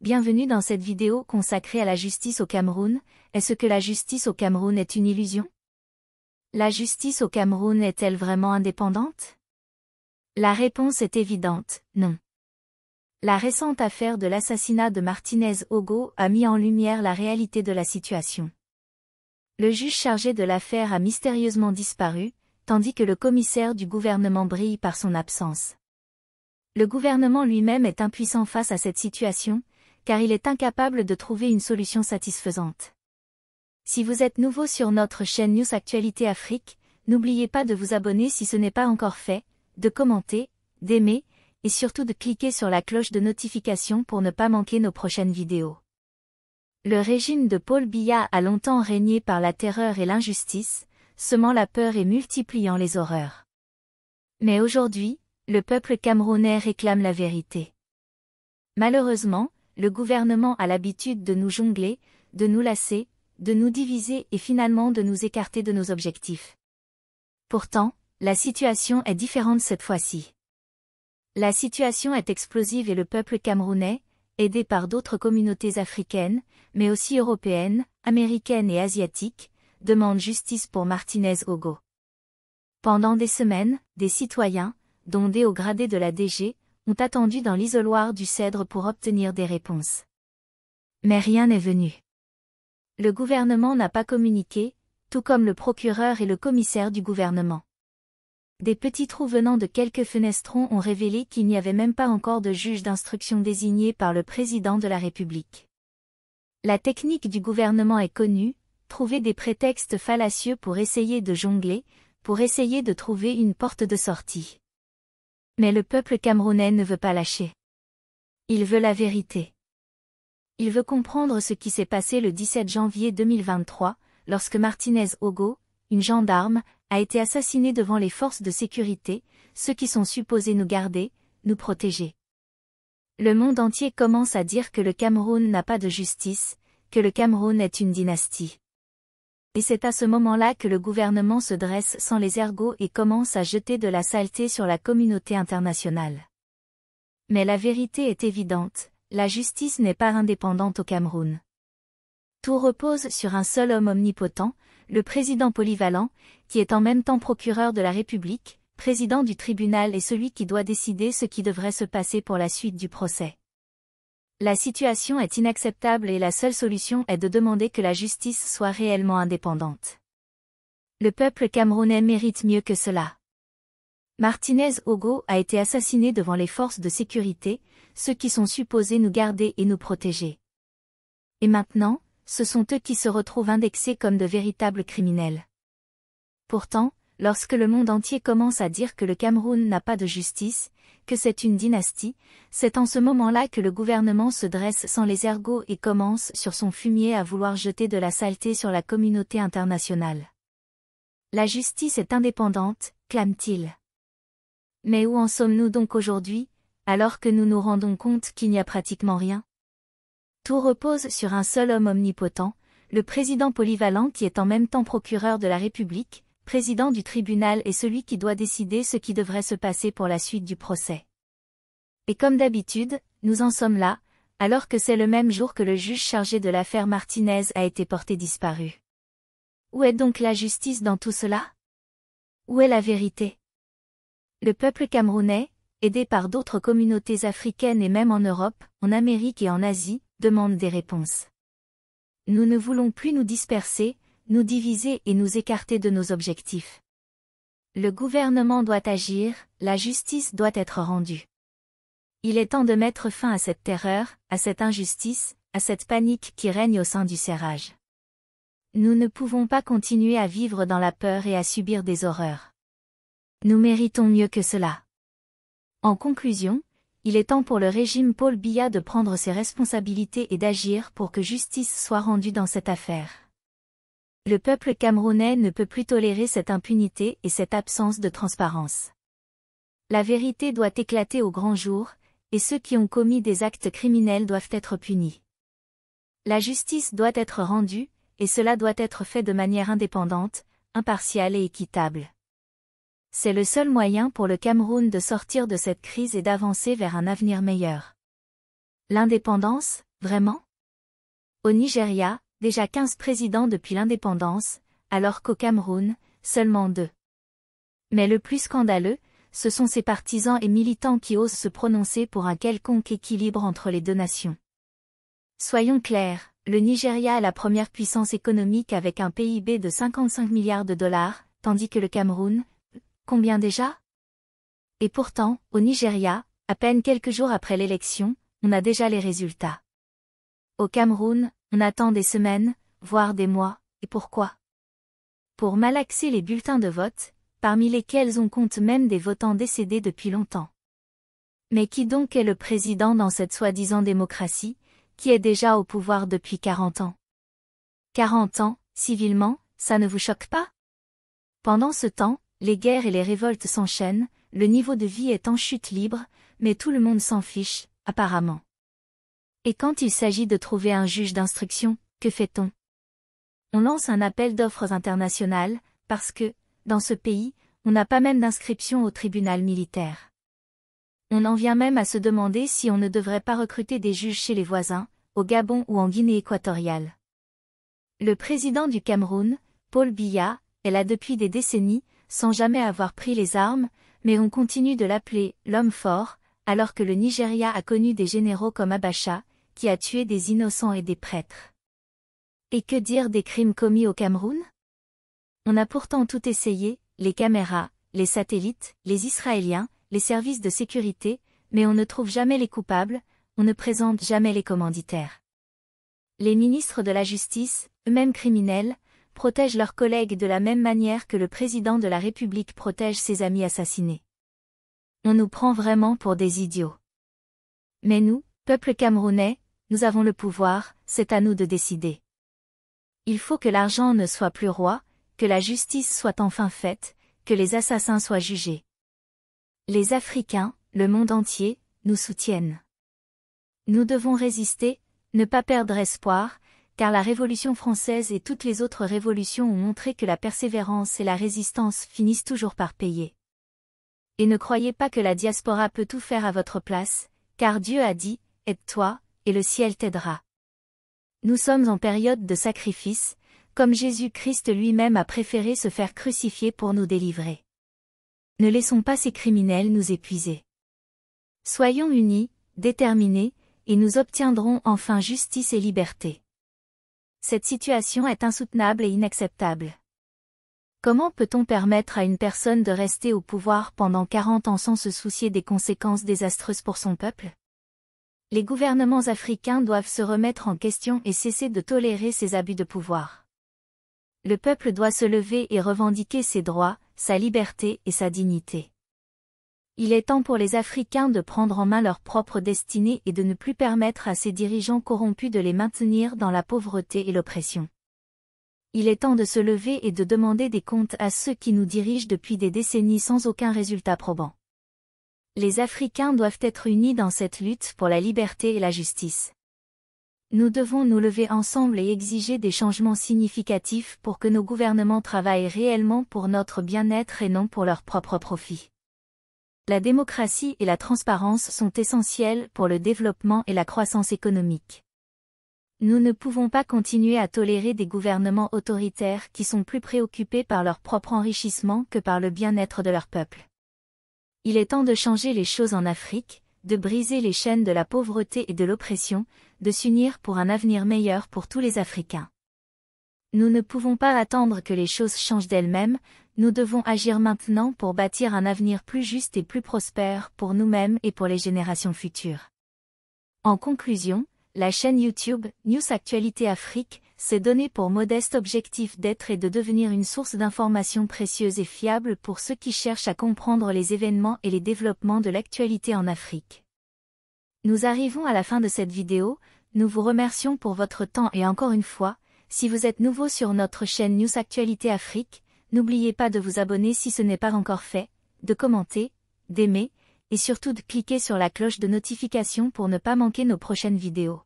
Bienvenue dans cette vidéo consacrée à la justice au Cameroun. Est-ce que la justice au Cameroun est une illusion? La justice au Cameroun est-elle vraiment indépendante? La réponse est évidente, non. La récente affaire de l'assassinat de Martinez Ogo a mis en lumière la réalité de la situation. Le juge chargé de l'affaire a mystérieusement disparu, tandis que le commissaire du gouvernement brille par son absence. Le gouvernement lui-même est impuissant face à cette situation, car il est incapable de trouver une solution satisfaisante. Si vous êtes nouveau sur notre chaîne News Actualité Afrique, n'oubliez pas de vous abonner si ce n'est pas encore fait, de commenter, d'aimer, et surtout de cliquer sur la cloche de notification pour ne pas manquer nos prochaines vidéos. Le régime de Paul Biya a longtemps régné par la terreur et l'injustice, semant la peur et multipliant les horreurs. Mais aujourd'hui, le peuple camerounais réclame la vérité. Malheureusement, le gouvernement a l'habitude de nous jongler, de nous lasser, de nous diviser et finalement de nous écarter de nos objectifs. Pourtant, la situation est différente cette fois-ci. La situation est explosive et le peuple camerounais, aidé par d'autres communautés africaines, mais aussi européennes, américaines et asiatiques, demande justice pour Martinez Ogo. Pendant des semaines, des citoyens, dont des hauts gradés de la DG, ont attendu dans l'isoloir du Cèdre pour obtenir des réponses. Mais rien n'est venu. Le gouvernement n'a pas communiqué, tout comme le procureur et le commissaire du gouvernement. Des petits trous venant de quelques fenestrons ont révélé qu'il n'y avait même pas encore de juge d'instruction désigné par le président de la République. La technique du gouvernement est connue, trouver des prétextes fallacieux pour essayer de jongler, pour essayer de trouver une porte de sortie. Mais le peuple camerounais ne veut pas lâcher. Il veut la vérité. Il veut comprendre ce qui s'est passé le 17 janvier 2023, lorsque Martinez Ogo, une gendarme, a été assassinée devant les forces de sécurité, ceux qui sont supposés nous garder, nous protéger. Le monde entier commence à dire que le Cameroun n'a pas de justice, que le Cameroun est une dynastie. Et c'est à ce moment-là que le gouvernement se dresse sans les ergots et commence à jeter de la saleté sur la communauté internationale. Mais la vérité est évidente, la justice n'est pas indépendante au Cameroun. Tout repose sur un seul homme omnipotent, le président polyvalent, qui est en même temps procureur de la République, président du tribunal et celui qui doit décider ce qui devrait se passer pour la suite du procès. La situation est inacceptable et la seule solution est de demander que la justice soit réellement indépendante. Le peuple camerounais mérite mieux que cela. Martinez Ogo a été assassiné devant les forces de sécurité, ceux qui sont supposés nous garder et nous protéger. Et maintenant, ce sont eux qui se retrouvent indexés comme de véritables criminels. Pourtant, lorsque le monde entier commence à dire que le Cameroun n'a pas de justice, que c'est une dynastie, c'est en ce moment-là que le gouvernement se dresse sans les ergots et commence sur son fumier à vouloir jeter de la saleté sur la communauté internationale. La justice est indépendante, clame-t-il. Mais où en sommes-nous donc aujourd'hui, alors que nous nous rendons compte qu'il n'y a pratiquement rien? Tout repose sur un seul homme omnipotent, le président polyvalent qui est en même temps procureur de la République, président du tribunal et celui qui doit décider ce qui devrait se passer pour la suite du procès. Et comme d'habitude, nous en sommes là, alors que c'est le même jour que le juge chargé de l'affaire Martinez a été porté disparu. Où est donc la justice dans tout cela? Où est la vérité? Le peuple camerounais, aidé par d'autres communautés africaines et même en Europe, en Amérique et en Asie, demande des réponses. Nous ne voulons plus nous disperser, nous diviser et nous écarter de nos objectifs. Le gouvernement doit agir, la justice doit être rendue. Il est temps de mettre fin à cette terreur, à cette injustice, à cette panique qui règne au sein du serrage. Nous ne pouvons pas continuer à vivre dans la peur et à subir des horreurs. Nous méritons mieux que cela. En conclusion, il est temps pour le régime Paul Biya de prendre ses responsabilités et d'agir pour que justice soit rendue dans cette affaire. Le peuple camerounais ne peut plus tolérer cette impunité et cette absence de transparence. La vérité doit éclater au grand jour, et ceux qui ont commis des actes criminels doivent être punis. La justice doit être rendue, et cela doit être fait de manière indépendante, impartiale et équitable. C'est le seul moyen pour le Cameroun de sortir de cette crise et d'avancer vers un avenir meilleur. L'indépendance, Vraiment? Au Nigeria, déjà 15 présidents depuis l'indépendance, alors qu'au Cameroun, seulement 2. Mais le plus scandaleux, ce sont ces partisans et militants qui osent se prononcer pour un quelconque équilibre entre les deux nations. Soyons clairs, le Nigeria est la première puissance économique avec un PIB de 55 milliards de dollars, tandis que le Cameroun, combien déjà? Et pourtant, au Nigeria, à peine quelques jours après l'élection, on a déjà les résultats. Au Cameroun, on attend des semaines, voire des mois, et pourquoi? Pour malaxer les bulletins de vote, parmi lesquels on compte même des votants décédés depuis longtemps. Mais qui donc est le président dans cette soi-disant démocratie, qui est déjà au pouvoir depuis 40 ans? 40 ans, civilement, ça ne vous choque pas? Pendant ce temps, les guerres et les révoltes s'enchaînent, le niveau de vie est en chute libre, mais tout le monde s'en fiche, apparemment. Et quand il s'agit de trouver un juge d'instruction, que fait-on? On lance un appel d'offres international, parce que, dans ce pays, on n'a pas même d'inscription au tribunal militaire. On en vient même à se demander si on ne devrait pas recruter des juges chez les voisins, au Gabon ou en Guinée équatoriale. Le président du Cameroun, Paul Biya, est là depuis des décennies, sans jamais avoir pris les armes, mais on continue de l'appeler « l'homme fort », alors que le Nigeria a connu des généraux comme Abacha, qui a tué des innocents et des prêtres. Et que dire des crimes commis au Cameroun? On a pourtant tout essayé, les caméras, les satellites, les Israéliens, les services de sécurité, mais on ne trouve jamais les coupables, on ne présente jamais les commanditaires. Les ministres de la Justice, eux-mêmes criminels, protègent leurs collègues de la même manière que le président de la République protège ses amis assassinés. On nous prend vraiment pour des idiots. Mais nous, peuple camerounais, nous avons le pouvoir, c'est à nous de décider. Il faut que l'argent ne soit plus roi, que la justice soit enfin faite, que les assassins soient jugés. Les Africains, le monde entier, nous soutiennent. Nous devons résister, ne pas perdre espoir, car la Révolution française et toutes les autres révolutions ont montré que la persévérance et la résistance finissent toujours par payer. Et ne croyez pas que la diaspora peut tout faire à votre place, car Dieu a dit, « Aide-toi, et le ciel t'aidera ». Nous sommes en période de sacrifice, comme Jésus-Christ lui-même a préféré se faire crucifier pour nous délivrer. Ne laissons pas ces criminels nous épuiser. Soyons unis, déterminés, et nous obtiendrons enfin justice et liberté. Cette situation est insoutenable et inacceptable. Comment peut-on permettre à une personne de rester au pouvoir pendant 40 ans sans se soucier des conséquences désastreuses pour son peuple? Les gouvernements africains doivent se remettre en question et cesser de tolérer ces abus de pouvoir. Le peuple doit se lever et revendiquer ses droits, sa liberté et sa dignité. Il est temps pour les Africains de prendre en main leur propre destinée et de ne plus permettre à ces dirigeants corrompus de les maintenir dans la pauvreté et l'oppression. Il est temps de se lever et de demander des comptes à ceux qui nous dirigent depuis des décennies sans aucun résultat probant. Les Africains doivent être unis dans cette lutte pour la liberté et la justice. Nous devons nous lever ensemble et exiger des changements significatifs pour que nos gouvernements travaillent réellement pour notre bien-être et non pour leur propre profit. La démocratie et la transparence sont essentielles pour le développement et la croissance économique. Nous ne pouvons pas continuer à tolérer des gouvernements autoritaires qui sont plus préoccupés par leur propre enrichissement que par le bien-être de leur peuple. Il est temps de changer les choses en Afrique, de briser les chaînes de la pauvreté et de l'oppression, de s'unir pour un avenir meilleur pour tous les Africains. Nous ne pouvons pas attendre que les choses changent d'elles-mêmes, nous devons agir maintenant pour bâtir un avenir plus juste et plus prospère pour nous-mêmes et pour les générations futures. En conclusion, la chaîne YouTube News Actualité Afrique s'est donnée pour modeste objectif d'être et de devenir une source d'informations précieuses et fiables pour ceux qui cherchent à comprendre les événements et les développements de l'actualité en Afrique. Nous arrivons à la fin de cette vidéo, nous vous remercions pour votre temps et encore une fois, si vous êtes nouveau sur notre chaîne News Actualité Afrique, n'oubliez pas de vous abonner si ce n'est pas encore fait, de commenter, d'aimer, et surtout de cliquer sur la cloche de notification pour ne pas manquer nos prochaines vidéos.